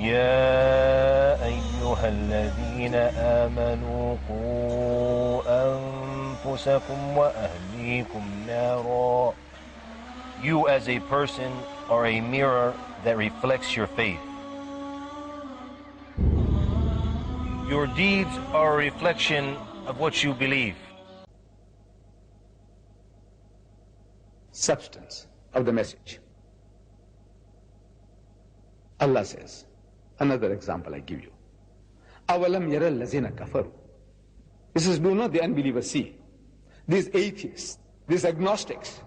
يا أيها الذين آمنوا قوا أنفسكم وأهليكم نارا. You as a person are a mirror that reflects your faith. Your deeds are a reflection of what you believe. Substance of the message. Allah says, another example I give you. أَوَلَمْ يَرَ الَّذِينَ كَفَرُوا. This is, do not the unbelievers see? These atheists, these agnostics,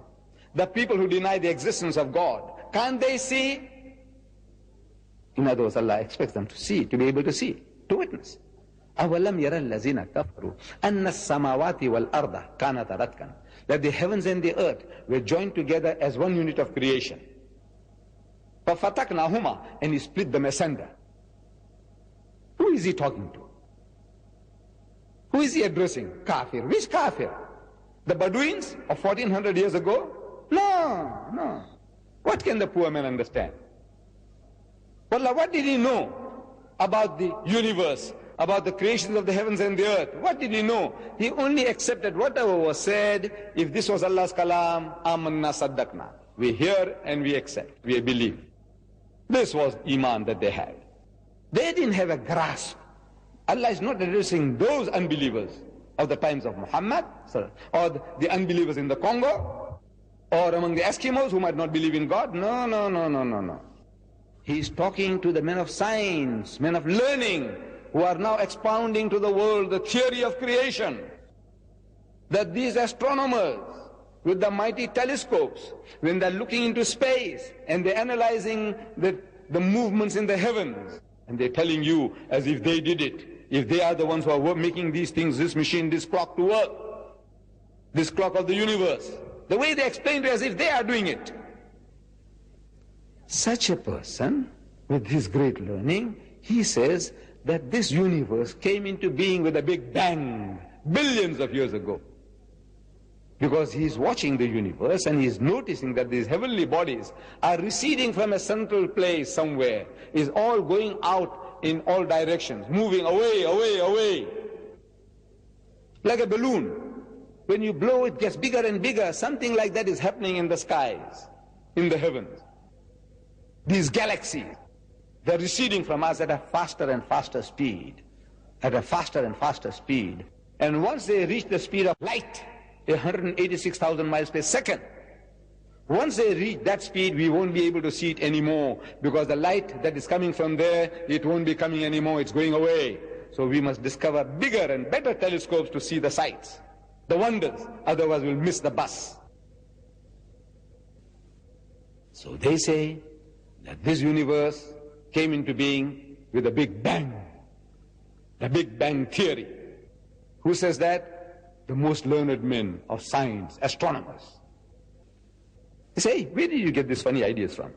the people who deny the existence of God, can't they see? In other words, Allah expects them to see, to be able to see, to witness. أَوَلَمْ يَرَ الَّذِينَ كَفَرُوا أَنَّ السَّمَاوَاتِ وَالْأَرْضَ كَانَتَ رَتْقًا. That the heavens and the earth were joined together as one unit of creation. فَفَتَقْنَاهُمَا, and he split them asunder. Who is he talking to? Who is he addressing? Kafir. Which kafir? The Bedouins of 1400 years ago? No, no. What can the poor man understand? Wallah, what did he know about the universe, about the creation of the heavens and the earth? What did he know? He only accepted whatever was said. If this was Allah's kalam, amanna saddaqna. We hear and we accept, we believe. This was iman that they had. They didn't have a grasp. Allah is not addressing those unbelievers of the times of Muhammad, or the unbelievers in the Congo, or among the Eskimos who might not believe in God. No, no, no, no, no, no. He's talking to the men of science, men of learning, who are now expounding to the world the theory of creation. That these astronomers, with the mighty telescopes, when they're looking into space and they're analyzing the movements in the heavens, and they're telling you as if they did it, if they are the ones who are making these things, this machine, this clock to work, this clock of the universe, the way they explain it as if they are doing it. Such a person, with his great learning, he says that this universe came into being with a big bang, billions of years ago. Because he's watching the universe and he's noticing that these heavenly bodies are receding from a central place somewhere, is all going out in all directions, moving away, away, away. Like a balloon. When you blow, it gets bigger and bigger. Something like that is happening in the skies, in the heavens. These galaxies, they're receding from us at a faster and faster speed, at a faster and faster speed. And once they reach the speed of light, 186,000 miles per second. Once they reach that speed, we won't be able to see it anymore, because the light that is coming from there, it won't be coming anymore, it's going away. So we must discover bigger and better telescopes to see the sights, the wonders, otherwise we'll miss the bus. So they say that this universe came into being with a big bang, the Big Bang theory. Who says that? The most learned men of science, astronomers. They say, where did you get these funny ideas from?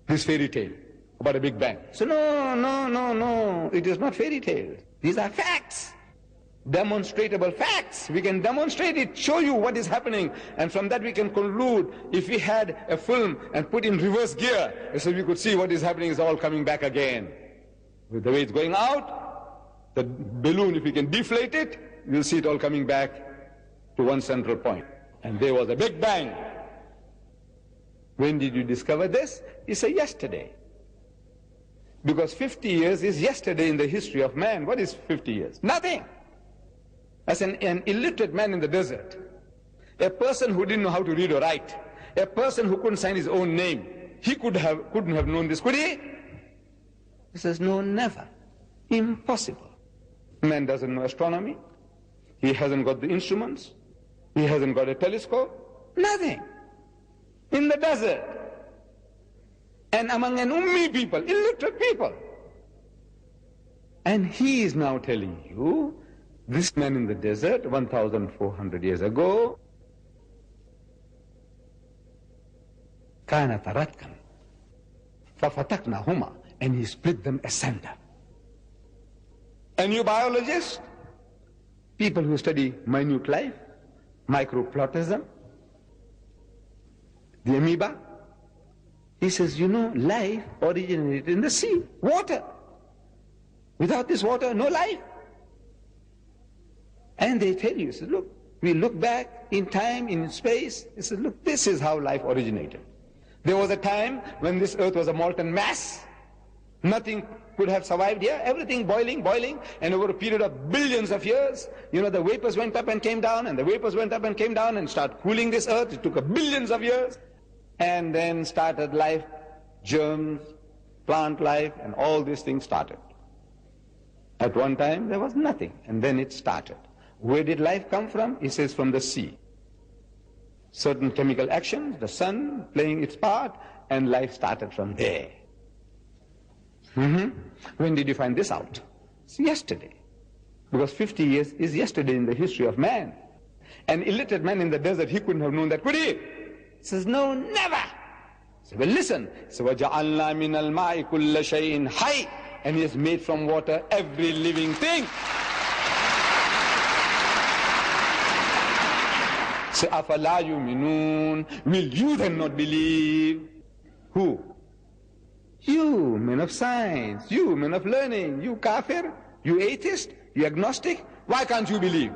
This fairy tale about a Big Bang. So no, no, no, no, it is not fairy tales. These are facts, demonstrable facts. We can demonstrate it, show you what is happening, and from that we can conclude. If we had a film and put in reverse gear, so we could see what is happening is all coming back again. With the way it's going out, the balloon, if we can deflate it, you'll see it all coming back to one central point. And there was a Big Bang. When did you discover this? He said, yesterday. Because 50 years is yesterday in the history of man. What is 50 years? Nothing. As an illiterate man in the desert, a person who didn't know how to read or write, a person who couldn't sign his own name, he couldn't have known this, could he? He says, no, never. Impossible. Man doesn't know astronomy. He hasn't got the instruments. He hasn't got a telescope. Nothing. In the desert. And among an ummi people, illiterate people. And he is now telling you, this man in the desert, 1,400 years ago, كَانَ تَرَتْكًا فَفَتَقْنَاهُمَا, and he split them asunder. And you biologists, people who study minute life, microplasm, the amoeba, He says, you know, life originated in the sea, water. Without this water, no life. And they tell you, he says, look, we look back in time, in space. He says, look, this is how life originated. There was a time when this earth was a molten mass. Nothing could have survived here. Everything boiling, and over a period of billions of years, you know, the vapors went up and came down, and the vapors went up and came down and started cooling this earth. It took billions of years. And then started life, germs, plant life, and all these things started. At one time, there was nothing, and then it started. Where did life come from? He says, from the sea. Certain chemical actions, the sun playing its part, and life started from there. When did you find this out? It's yesterday. Because 50 years is yesterday in the history of man. An illiterate man in the desert, he couldn't have known that, could he? He says, no, never. So, well, listen. So, وَجَعَلْنَا مِنَ الْمَاءِ كُلَّ شَيْءٍ حَيٍّ, and he has made from water every living thing. So, أَفَلَا يُؤْمِنُونَ, will you then not believe? Who? You, men of science, you, men of learning, you kafir, you atheist, you agnostic, why can't you believe?